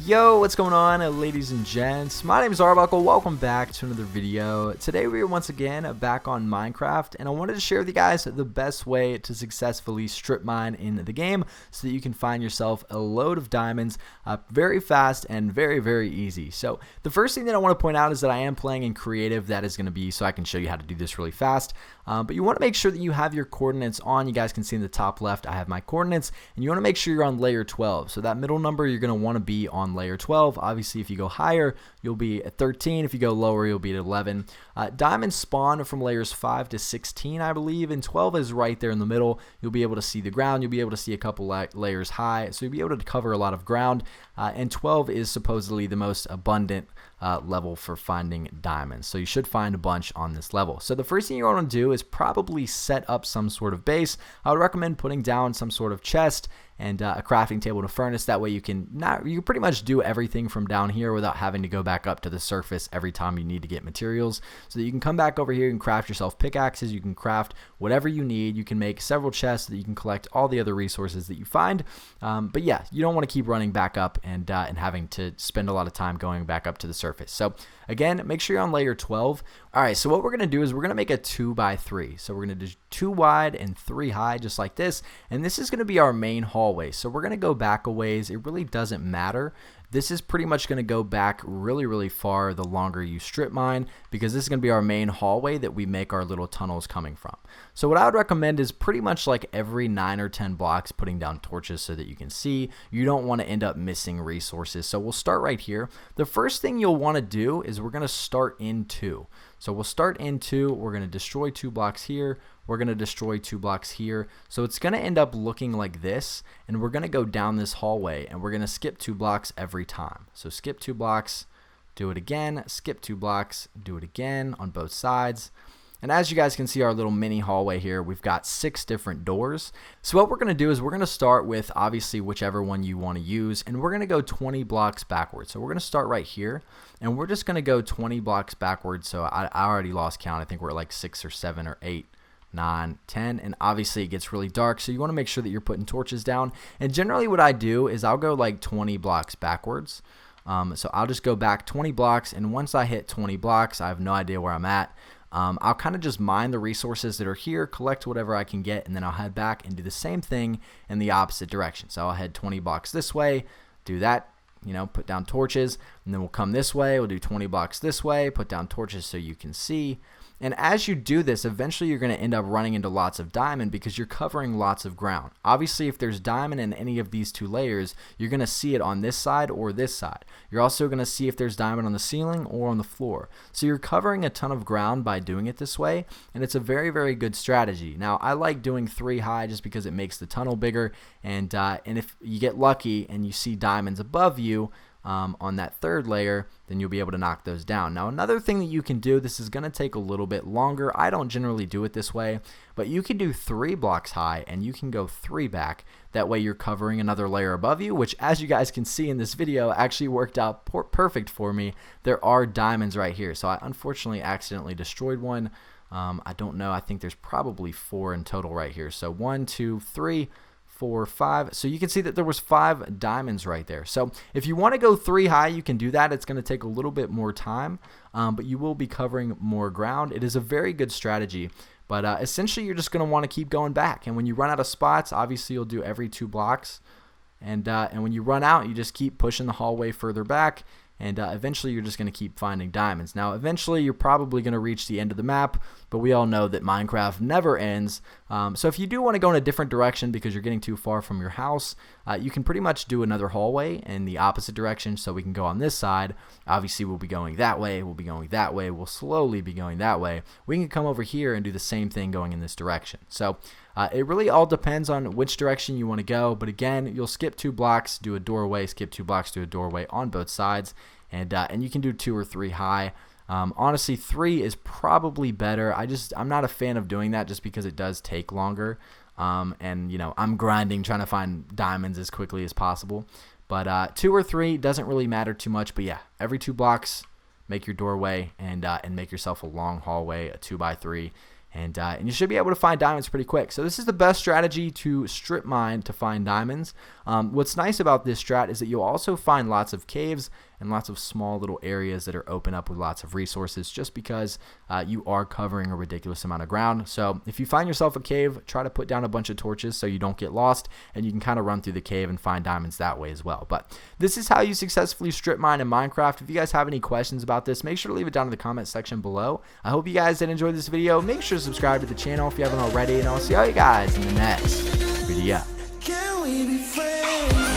Yo, what's going on, ladies and gents? My name is Arbuckle. Welcome back to another video. Today we are once again back on Minecraft, and I wanted to share with you guys the best way to successfully strip mine in the game so that you can find yourself a load of diamonds very fast and very easy. So the first thing that I want to point out is that I am playing in creative. That is going to be so I can show you how to do this really fast. But you want to make sure that you have your coordinates on. You guys can see in the top left I have my coordinates, and you want to make sure you're on layer 12. So that middle number you're going to want to be on layer 12. Obviously, if you go higher, you'll be at 13. If you go lower, you'll be at 11. Diamonds spawn from layers 5 to 16, I believe, and 12 is right there in the middle. You'll be able to see the ground. You'll be able to see a couple layers high, so you'll be able to cover a lot of ground. And 12 is supposedly the most abundant level for finding diamonds. So you should find a bunch on this level. So the first thing you want to do is probably set up some sort of base. I would recommend putting down some sort of chest and a crafting table and a furnace. That way you can pretty much do everything from down here without having to go back up to the surface every time you need to get materials. So that you can come back over here and craft yourself pickaxes. You can craft whatever you need. You can make several chests so that you can collect all the other resources that you find. But yeah, you don't want to keep running back up and having to spend a lot of time going back up to the surface. So again, make sure you're on layer 12. All right, so what we're going to do is we're going to make a 2x3. So we're going to do 2 wide and 3 high, just like this. And this is going to be our main hallway. So we're going to go back a ways. It really doesn't matter. This is pretty much going to go back really far the longer you strip mine, because this is going to be our main hallway that we make our little tunnels coming from. So what I would recommend is pretty much like every 9 or 10 blocks putting down torches so that you can see. You don't want to end up missing resources. So we'll start right here. The first thing you'll want to do is we're going to start in 2. So we'll start in 2. We're going to destroy 2 blocks here. We're going to destroy 2 blocks here. So it's going to end up looking like this, and we're going to go down this hallway, and we're going to skip 2 blocks every time. So skip 2 blocks, do it again, skip 2 blocks, do it again on both sides. And as you guys can see, our little mini hallway here, we've got 6 different doors. So what we're going to do is we're going to start with obviously whichever one you want to use, and we're going to go 20 blocks backwards. So we're going to start right here, and we're just going to go 20 blocks backwards. So I already lost count. I think we're at like 6 or 7 or 8. 9, 10, and obviously it gets really dark, so you want to make sure that you're putting torches down. And generally what I do is I'll go like 20 blocks backwards. So I'll just go back 20 blocks, and once I hit 20 blocks, I have no idea where I'm at. I'll kind of just mine the resources that are here, collect whatever I can get, and then I'll head back and do the same thing in the opposite direction. So I'll head 20 blocks this way, do that, put down torches, and then we'll come this way, we'll do 20 blocks this way, put down torches so you can see. And as you do this, eventually you're going to end up running into lots of diamond because you're covering lots of ground. Obviously, if there's diamond in any of these 2 layers, you're going to see it on this side or this side. You're also going to see if there's diamond on the ceiling or on the floor. So you're covering a ton of ground by doing it this way, and it's a very good strategy. Now, I like doing 3 high just because it makes the tunnel bigger, and if you get lucky and you see diamonds above you, on that 3rd layer, then you'll be able to knock those down. Now, another thing that you can do, this is going to take a little bit longer. I don't generally do it this way, but you can do 3 blocks high and you can go 3 back. That way you're covering another layer above you, which, as you guys can see in this video, actually worked out perfect for me. There are diamonds right here. So I unfortunately accidentally destroyed one. I don't know. I think there's probably 4 in total right here. So 1, 2, 3, 4, 5. So you can see that there was 5 diamonds right there. So if you want to go 3 high, you can do that. It's going to take a little bit more time, but you will be covering more ground. It is a very good strategy, but essentially you're just going to want to keep going back. And when you run out of spots, obviously you'll do every 2 blocks. And when you run out, you just keep pushing the hallway further back. And eventually you're just going to keep finding diamonds. Now, eventually you're probably going to reach the end of the map, but we all know that Minecraft never ends. So if you do want to go in a different direction because you're getting too far from your house, you can pretty much do another hallway in the opposite direction. So we can go on this side. Obviously, we'll be going that way. We'll be going that way. We'll slowly be going that way. We can come over here and do the same thing going in this direction. So it really all depends on which direction you want to go. But again, you'll skip 2 blocks, do a doorway, skip 2 blocks, do a doorway on both sides. And you can do 2 or 3 high. Honestly, 3 is probably better. I'm not a fan of doing that just because it does take longer. And I'm grinding, trying to find diamonds as quickly as possible. But 2 or 3 doesn't really matter too much. But yeah, every 2 blocks, make your doorway and make yourself a long hallway, a 2x3. and you should be able to find diamonds pretty quick. So this is the best strategy to strip mine to find diamonds. What's nice about this strat is that you'll also find lots of caves and lots of small little areas that are open up with lots of resources, just because you are covering a ridiculous amount of ground. So if you find yourself a cave, try to put down a bunch of torches so you don't get lost, and you can kind of run through the cave and find diamonds that way as well. But this is how you successfully strip mine in Minecraft. If you guys have any questions about this, make sure to leave it down in the comment section below. I hope you guys did enjoy this video. Make sure to subscribe to the channel if you haven't already, and I'll see all you guys in the next video. Can we be friends?